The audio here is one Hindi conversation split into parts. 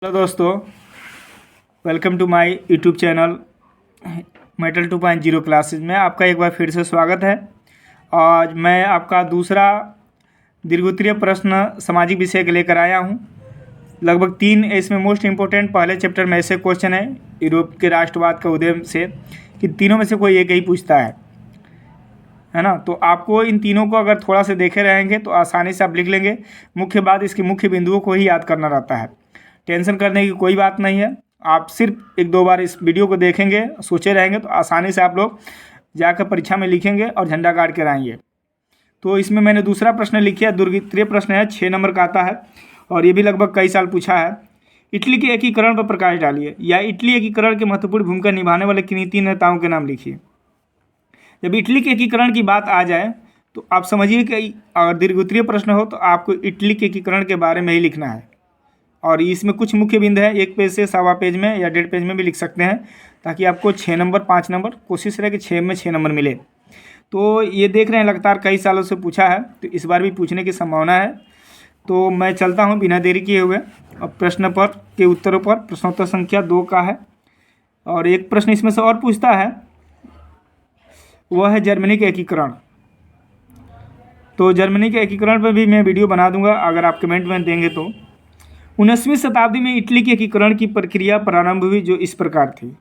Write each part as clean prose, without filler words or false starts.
हेलो दोस्तों, welcome to my YouTube channel metal 2.0 classes में आपका एक बार फिर से स्वागत है। आज मैं आपका दूसरा दीर्घोत्तरीय प्रश्न सामाजिक विषय के लेकर आया हूं। लगभग 3 इसमें मोस्ट इम्पोर्टेंट पहले चैप्टर में ऐसे क्वेश्चन है यूरोप के राष्ट्रवाद का उदय से कि तीनों में से कोई एक ही पूछता है ना। तो आपको इन तीनों को अगर थोड़ा से देखे रहेंगे तो आसानी से आप लिख लेंगे। मुख्य बात इसके मुख्य बिंदुओं को ही याद करना रहता है। टेंशन करने की कोई बात नहीं है। आप सिर्फ 1-2 बार इस वीडियो को देखेंगे, सोचे रहेंगे तो आसानी से आप लोग जाकर परीक्षा में लिखेंगे और झंडा गाड़ के आएंगे। तो इसमें मैंने दूसरा प्रश्न लिखा, दीर्घोत्तरीय प्रश्न है, 6 नंबर का आता है और ये भी लगभग कई साल पूछा है। इटली के एकीकरण पर प्रकाश डालिए या इटली एकीकरण के महत्वपूर्ण भूमिका निभाने वाले किन्हीं 3 नेताओं के नाम लिखिए। जब इटली के एकीकरण की बात आ जाए तो आप समझिए कि अगर दीर्घोत्तरीय प्रश्न हो तो आपको इटली के एकीकरण के बारे में ही लिखना है। और इसमें कुछ मुख्य बिंदु है, 1 पेज से 1.25 पेज में या 1.5 पेज में भी लिख सकते हैं, ताकि आपको 6 नंबर 5 नंबर, कोशिश रहे कि 6 में 6 नंबर मिले। तो ये देख रहे हैं लगातार कई सालों से पूछा है, तो इस बार भी पूछने की संभावना है। तो मैं चलता हूँ बिना देरी किए हुए अब प्रश्न पर के उत्तरों पर। प्रश्नोत्तर संख्या 2 का है और एक प्रश्न इसमें से और पूछता है, वह है जर्मनी के एकीकरण। तो जर्मनी के एकीकरण पर भी मैं वीडियो बना दूंगा, अगर आप कमेंट में देंगे तो। 19वीं शताब्दी में इटली के एकीकरण की प्रक्रिया प्रारंभ हुई, जो इस प्रकार थी।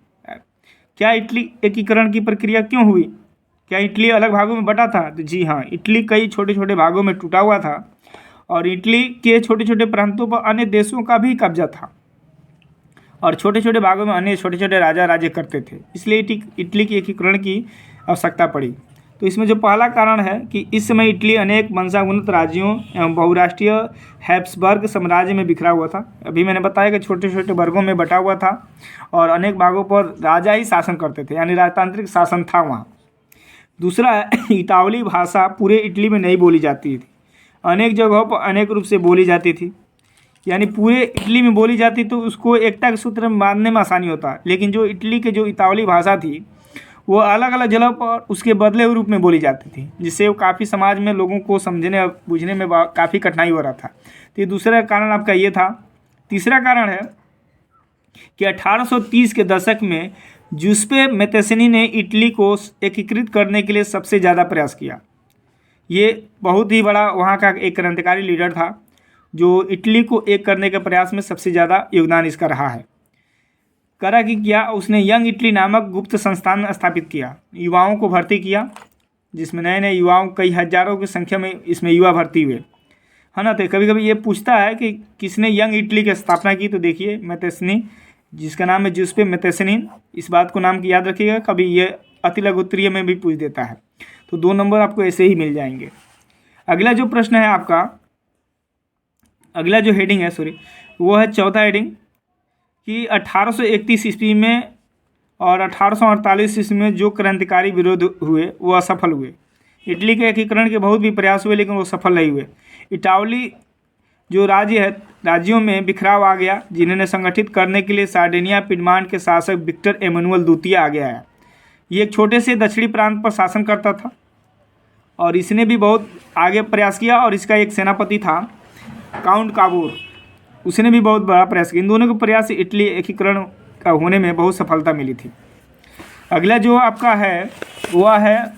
क्या इटली एकीकरण की प्रक्रिया क्यों हुई? क्या इटली अलग भागों में बटा था? तो जी हाँ, इटली कई छोटे छोटे भागों में टूटा हुआ था और इटली के छोटे छोटे प्रांतों पर अन्य देशों का भी कब्जा था और छोटे छोटे भागों में अन्य छोटे छोटे राजा राज्य करते थे, इसलिए इटली की एकीकरण की आवश्यकता पड़ी। तो इसमें जो पहला कारण है कि इस समय इटली अनेक वंशानुगत राज्यों एवं बहुराष्ट्रीय हैब्सबर्ग साम्राज्य में बिखरा हुआ था। अभी मैंने बताया कि छोटे छोटे वर्गों में बटा हुआ था और अनेक भागों पर राजा ही शासन करते थे, यानी राजतांत्रिक शासन था वहाँ। दूसरा है, इतावली भाषा पूरे इटली में नहीं बोली जाती थी, अनेक जगहों पर अनेक रूप से बोली जाती थी, यानी पूरे इटली में बोली जाती तो उसको एकता के सूत्र में बांधने में आसानी होता। लेकिन जो इटली के जो इतावली भाषा थी वो अलग अलग जगह पर उसके बदले हुए रूप में बोली जाती थी, जिससे वो काफ़ी समाज में लोगों को समझने और बुझने में काफ़ी कठिनाई हो रहा था। तो ये दूसरा कारण आपका ये था। तीसरा कारण है कि 1830 के दशक में जूसेप्पे मैत्तेरानी ने इटली को एकीकृत करने के लिए सबसे ज़्यादा प्रयास किया। ये बहुत ही बड़ा वहाँ का एक क्रांतिकारी लीडर था, जो इटली को एक करने के प्रयास में सबसे ज़्यादा योगदान इसका रहा है। करा कि क्या, उसने यंग इटली नामक गुप्त संस्थान स्थापित किया, युवाओं को भर्ती किया, जिसमें नए नए युवाओं, कई हजारों की संख्या में इसमें युवा भर्ती हुए, है ना। तो कभी कभी ये पूछता है कि किसने यंग इटली की स्थापना की, तो देखिए मैत्तेरानी, जिसका नाम है जूसेप्पे मैत्तेरानी। इस बात को नाम की याद रखिएगा, कभी ये अति लघुत्तरीय में भी पूछ देता है। तो 2 नंबर आपको ऐसे ही मिल जाएंगे। अगला जो प्रश्न है आपका, अगला जो हेडिंग है वो है चौथा हेडिंग कि 1831 ईस्वी में और 1848 ईस्वी में जो क्रांतिकारी विरोध हुए वो असफल हुए। इटली के एकीकरण के बहुत भी प्रयास हुए लेकिन वो सफल नहीं हुए। इटावली जो राज्य है, राज्यों में बिखराव आ गया, जिन्हें संगठित करने के लिए सार्डिनिया पिडमांट के शासक विक्टर एमानुएल द्वितीय आ गया है। ये एक छोटे से दक्षिणी प्रांत पर शासन करता था और इसने भी बहुत आगे प्रयास किया और इसका एक सेनापति था काउंट काबूर, उसने भी बहुत बड़ा प्रयास किया। इन दोनों के प्रयास से इटली एकीकरण का होने में बहुत सफलता मिली थी। अगला जो आपका है वह है,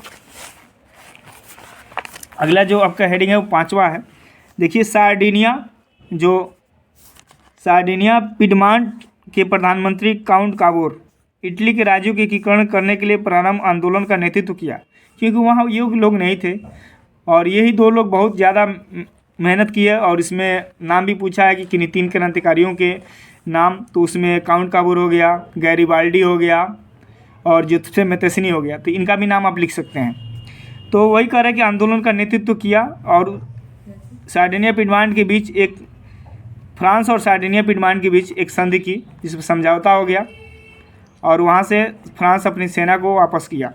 अगला जो आपका हेडिंग है वो 5वां है। देखिए, सार्डिनिया पिडमांट के प्रधानमंत्री काउंट काबूर इटली के राज्यों के एकीकरण करने के लिए प्रारंभ आंदोलन का नेतृत्व किया, क्योंकि वहाँ ये लोग नहीं थे और यही 2 लोग बहुत ज़्यादा मेहनत की है। और इसमें नाम भी पूछा है कि किन्हीं 3 क्रांतिकारियों के नाम, तो उसमें काउंट काबूर हो गया, गैरिबाल्डी हो गया और जूसेप्पे मैत्तेरानी हो गया, तो इनका भी नाम आप लिख सकते हैं। तो वही कह रहे हैं कि आंदोलन का नेतृत्व किया और सार्डिनिया पिडमांट के बीच एक, फ्रांस और सार्डिनिया पिडमांट के बीच एक संधि की, जिसमें समझौता हो गया और वहाँ से फ्रांस अपनी सेना को वापस किया।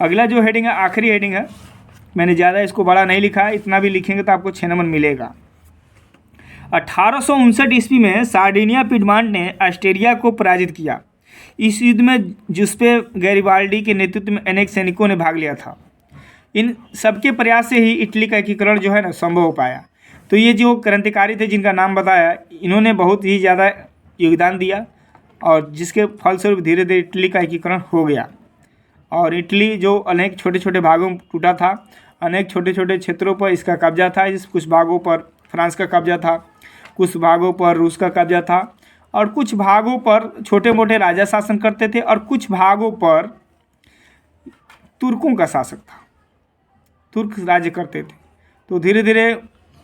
अगला जो हेडिंग है, आखिरी हेडिंग है, मैंने ज़्यादा इसको बड़ा नहीं लिखा है, इतना भी लिखेंगे तो आपको 6 नंबर मिलेगा। 1859 ईस्वी में सार्डिनिया पिडमांट ने ऑस्ट्रिया को पराजित किया। इस युद्ध में जूसेप्पे गैरिबाल्डी के नेतृत्व में अनेक सैनिकों ने भाग लिया था। इन सबके प्रयास से ही इटली का एकीकरण जो है ना संभव हो पाया। तो ये जो क्रांतिकारी थे जिनका नाम बताया, इन्होंने बहुत ही ज़्यादा योगदान दिया और जिसके फलस्वरूप धीरे धीरे इटली का एकीकरण हो गया। और इटली जो अनेक छोटे छोटे भागों में टूटा था, अनेक छोटे छोटे क्षेत्रों पर इसका कब्जा था। इस कुछ भागों पर फ्रांस का कब्जा था, कुछ भागों पर रूस का कब्जा था, और कुछ भागों पर छोटे मोटे राजा शासन करते थे, और कुछ भागों पर तुर्कों का शासक था, तुर्क राज्य करते थे। तो धीरे धीरे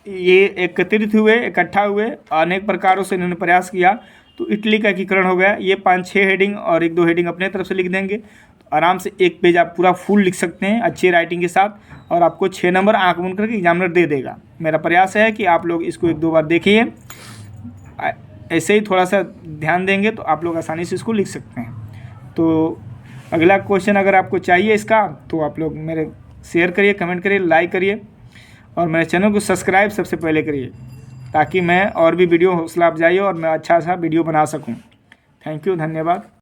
ये एकत्रित हुए, इकट्ठा हुए, अनेक प्रकारों से इन्होंने प्रयास किया, तो इटली का एकीकरण हो गया। ये 5-6 हेडिंग और 1-2 हेडिंग अपने तरफ से लिख देंगे, तो आराम से एक पेज आप पूरा फुल लिख सकते हैं अच्छी राइटिंग के साथ, और आपको 6 नंबर आंख बंद करके एग्जामिनर दे देगा। मेरा प्रयास है कि आप लोग इसको 1-2 बार देखिए, ऐसे ही थोड़ा सा ध्यान देंगे तो आप लोग आसानी से इसको लिख सकते हैं। तो अगला क्वेश्चन अगर आपको चाहिए इसका, तो आप लोग मेरे शेयर करिए, कमेंट करिए, लाइक करिए, और मेरे चैनल को सब्सक्राइब सबसे पहले करिए, ताकि मैं और भी वीडियो हौसला अफजाई और मैं अच्छा सा वीडियो बना सकूं। थैंक यू, धन्यवाद।